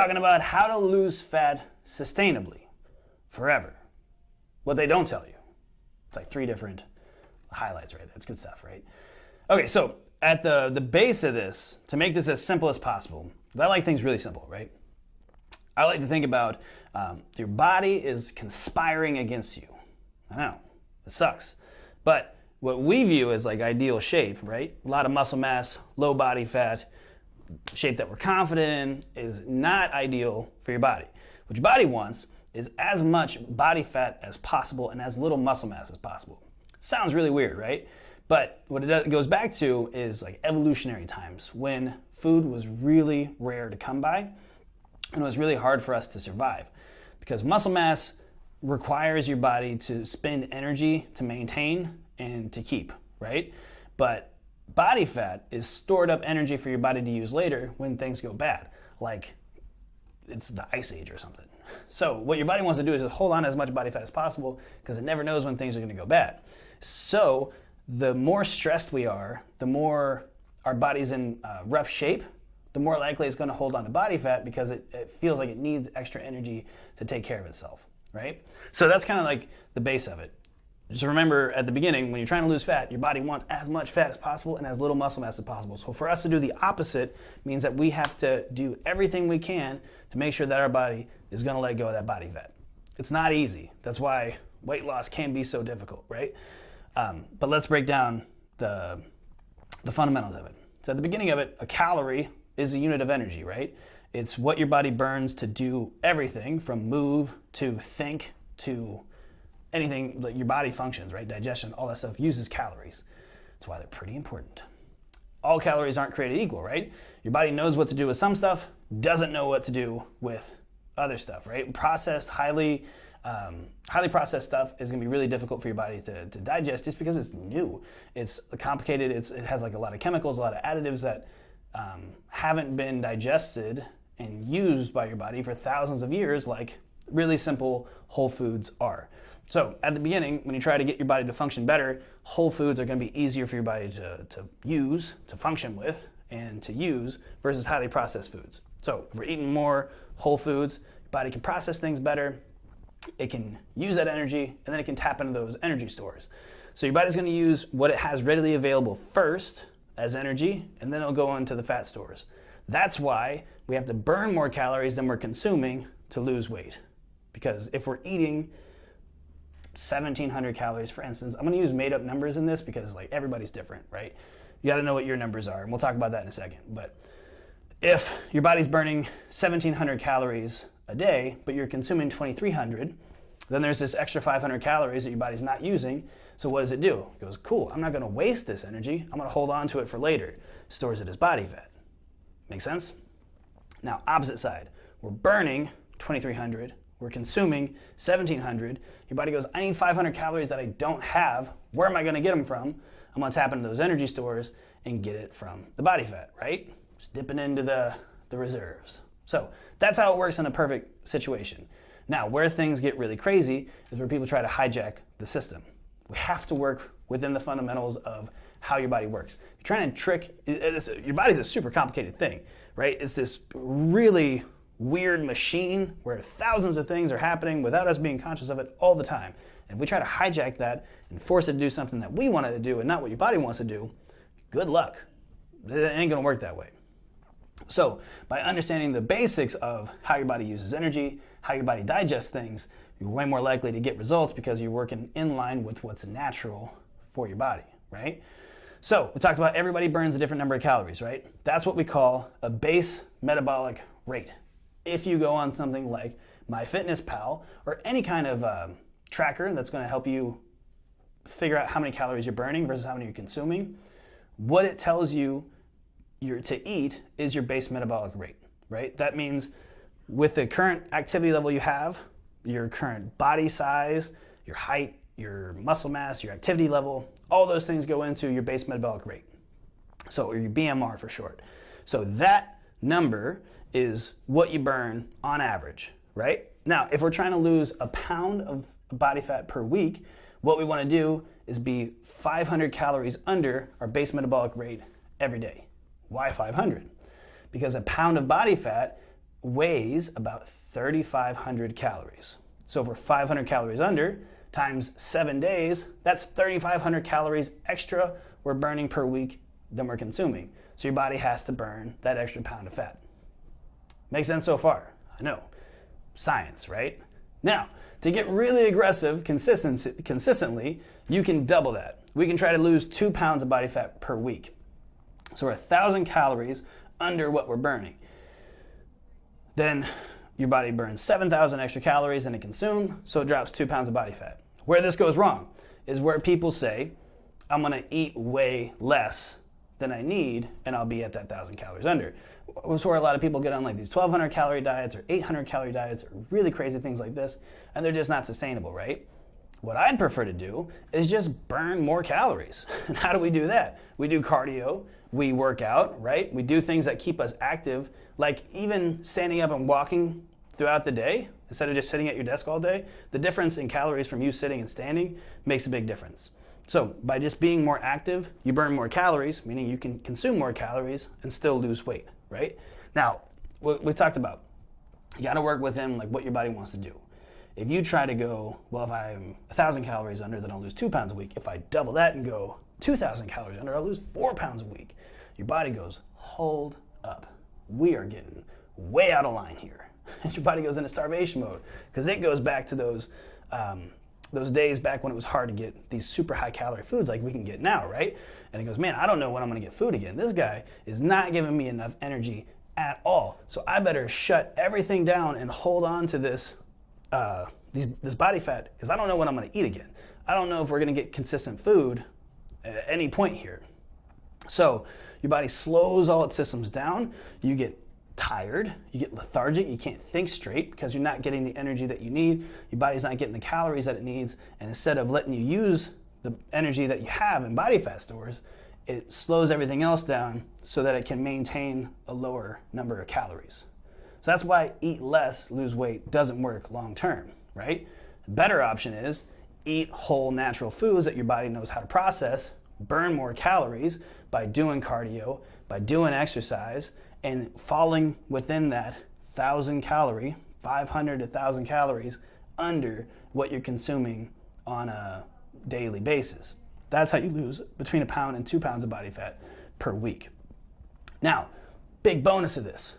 Talking about how to lose fat sustainably, forever. What they don't tell you. It's like 3 different highlights right there. That's good stuff, right? Okay, so at the base of this, to make this as simple as possible, I like things really simple, right? I like to think about your body is conspiring against you. I know, it sucks. But what we view as like ideal shape, right? A lot of muscle mass, low body fat, shape that we're confident in is not ideal for your body. What your body wants is as much body fat as possible and as little muscle mass as possible. Sounds really weird, right? But what it goes back to is like evolutionary times when food was really rare to come by and it was really hard for us to survive because muscle mass requires your body to spend energy to maintain and to keep, right? But body fat is stored up energy for your body to use later when things go bad, like it's the ice age or something. So what your body wants to do is just hold on to as much body fat as possible because it never knows when things are going to go bad. So the more stressed we are, the more our body's in rough shape, the more likely it's going to hold on to body fat because it feels like it needs extra energy to take care of itself, right? So that's kind of like the base of it. Just remember at the beginning, when you're trying to lose fat, your body wants as much fat as possible and as little muscle mass as possible. So for us to do the opposite means that we have to do everything we can to make sure that our body is going to let go of that body fat. It's not easy. That's why weight loss can be so difficult, right? But let's break down the fundamentals of it. So at the beginning of it, a calorie is a unit of energy, right? It's what your body burns to do everything from move to think to anything that your body functions, right? Digestion, all that stuff uses calories. That's why they're pretty important. All calories aren't created equal, right? Your body knows what to do with some stuff, doesn't know what to do with other stuff, right? Processed, highly processed stuff is gonna be really difficult for your body to digest just because it's new. It's complicated, it has like a lot of chemicals, a lot of additives that haven't been digested and used by your body for thousands of years like really simple whole foods are. So at the beginning, when you try to get your body to function better, whole foods are going to be easier for your body to use, to function with, and to use versus highly processed foods. So if we're eating more whole foods, your body can process things better, it can use that energy, and then it can tap into those energy stores. So your body's going to use what it has readily available first as energy, and then it'll go into the fat stores. That's why we have to burn more calories than we're consuming to lose weight. Because if we're eating 1,700 calories, for instance, I'm going to use made up numbers in this because like everybody's different, right? You got to know what your numbers are, and we'll talk about that in a second. But if your body's burning 1,700 calories a day, but you're consuming 2,300, then there's this extra 500 calories that your body's not using. So what does it do? It goes, cool, I'm not going to waste this energy. I'm going to hold on to it for later. Stores it as body fat. Make sense? Now, opposite side, we're burning 2,300. We're consuming 1,700. Your body goes, I need 500 calories that I don't have. Where am I going to get them from? I'm going to tap into those energy stores and get it from the body fat, right? Just dipping into the reserves. So that's how it works in a perfect situation. Now, where things get really crazy is where people try to hijack the system. We have to work within the fundamentals of how your body works. You're trying to trick, your body's a super complicated thing, right? It's this really weird machine where thousands of things are happening without us being conscious of it all the time. And if we try to hijack that and force it to do something that we want it to do and not what your body wants to do, good luck. It ain't gonna work that way. So by understanding the basics of how your body uses energy, how your body digests things, you're way more likely to get results because you're working in line with what's natural for your body, right? So we talked about everybody burns a different number of calories, right? That's what we call a base metabolic rate. If you go on something like MyFitnessPal or any kind of tracker that's going to help you figure out how many calories you're burning versus how many you're consuming, what it tells you to eat is your base metabolic rate, right? That means with the current activity level you have, your current body size, your height, your muscle mass, your activity level, all those things go into your base metabolic rate. So, or your BMR for short. So that number is what you burn on average, right? Now, if we're trying to lose a pound of body fat per week, what we want to do is be 500 calories under our base metabolic rate every day. Why 500? Because a pound of body fat weighs about 3,500 calories. So if we're 500 calories under times 7 days, that's 3,500 calories extra we're burning per week than we're consuming. So your body has to burn that extra pound of fat. Makes sense so far? I know. Science, right? Now, to get really aggressive consistently, you can double that. We can try to lose 2 pounds of body fat per week. So we're 1,000 calories under what we're burning. Then your body burns 7,000 extra calories than it consumed, so it drops 2 pounds of body fat. Where this goes wrong is where people say, I'm gonna eat way less than I need and I'll be at that 1,000 calories under. It's where a lot of people get on like these 1,200 calorie diets or 800 calorie diets or really crazy things like this, and they're just not sustainable, right? What I'd prefer to do is just burn more calories. And how do we do that? We do cardio, we work out, right? We do things that keep us active, like even standing up and walking throughout the day instead of just sitting at your desk all day. The difference in calories from you sitting and standing makes a big difference. So by just being more active, you burn more calories, meaning you can consume more calories and still lose weight, right? Now, what we talked about, you gotta work within like what your body wants to do. If you try to go, well, if I'm 1,000 calories under, then I'll lose 2 pounds a week. If I double that and go 2,000 calories under, I'll lose 4 pounds a week. Your body goes, hold up. We are getting way out of line here. And your body goes into starvation mode because it goes back to those days back when it was hard to get these super high calorie foods like we can get now, right? And it goes, man, I don't know when I'm gonna get food again. This guy is not giving me enough energy at all. So I better shut everything down and hold on to this body fat because I don't know when I'm gonna eat again. I don't know if we're gonna get consistent food at any point here. So your body slows all its systems down. You get tired, you get lethargic, you can't think straight because you're not getting the energy that you need. Your body's not getting the calories that it needs, and instead of letting you use the energy that you have in body fat stores, it slows everything else down so that it can maintain a lower number of calories. So that's why eat less, lose weight doesn't work long term, right? The better option is eat whole natural foods that your body knows how to process, burn more calories by doing cardio, by doing exercise, and falling within that 1,000 calorie, 500 to 1,000 calories under what you're consuming on a daily basis. That's how you lose between 1 pound and 2 pounds of body fat per week. Now, big bonus of this,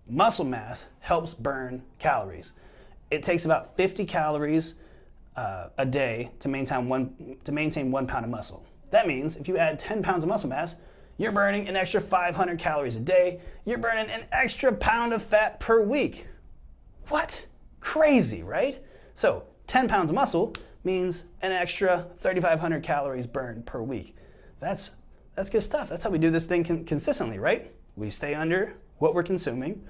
muscle mass helps burn calories. It takes about 50 calories a day to maintain 1 pound of muscle. That means if you add 10 pounds of muscle mass, you're burning an extra 500 calories a day. You're burning an extra pound of fat per week. What? Crazy, right? So 10 pounds of muscle means an extra 3,500 calories burned per week. That's good stuff. That's how we do this thing consistently, right? We stay under what we're consuming,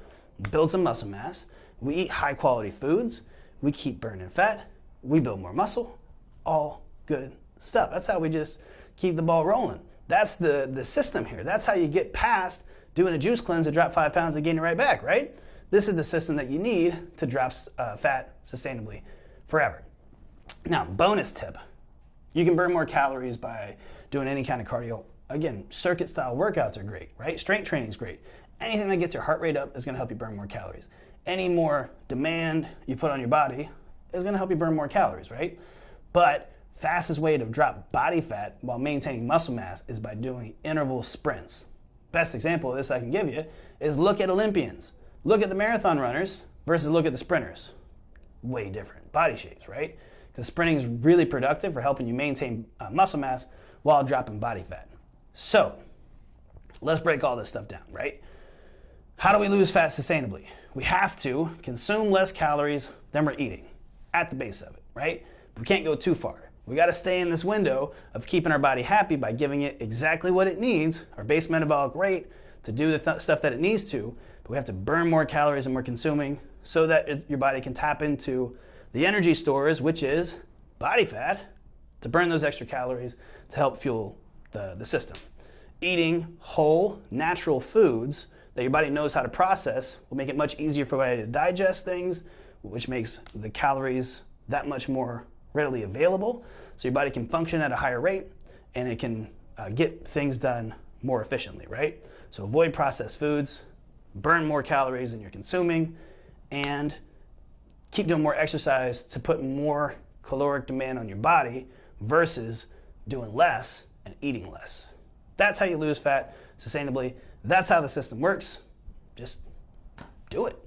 build some muscle mass, we eat high quality foods, we keep burning fat, we build more muscle, all good stuff. That's how we just keep the ball rolling. That's the system here. That's how you get past doing a juice cleanse to drop 5 pounds and gain it right back, right? This is the system that you need to drop fat sustainably forever. Now, bonus tip, you can burn more calories by doing any kind of cardio. Again, circuit style workouts are great, right? Strength training is great. Anything that gets your heart rate up is gonna help you burn more calories. Any more demand you put on your body is gonna help you burn more calories, right? But fastest way to drop body fat while maintaining muscle mass is by doing interval sprints. Best example of this I can give you is look at Olympians. Look at the marathon runners versus look at the sprinters. Way different body shapes, right? Because sprinting is really productive for helping you maintain muscle mass while dropping body fat. So let's break all this stuff down, right? How do we lose fat sustainably? We have to consume less calories than we're eating at the base of it, right? We can't go too far. We got to stay in this window of keeping our body happy by giving it exactly what it needs, our base metabolic rate, to do the stuff that it needs to, but we have to burn more calories than we're consuming so that your body can tap into the energy stores, which is body fat, to burn those extra calories to help fuel the system. Eating whole, natural foods that your body knows how to process will make it much easier for your body to digest things, which makes the calories that much more readily available, so your body can function at a higher rate and it can get things done more efficiently, right? So avoid processed foods, burn more calories than you're consuming, and keep doing more exercise to put more caloric demand on your body versus doing less and eating less. That's how you lose fat sustainably. That's how the system works. Just do it.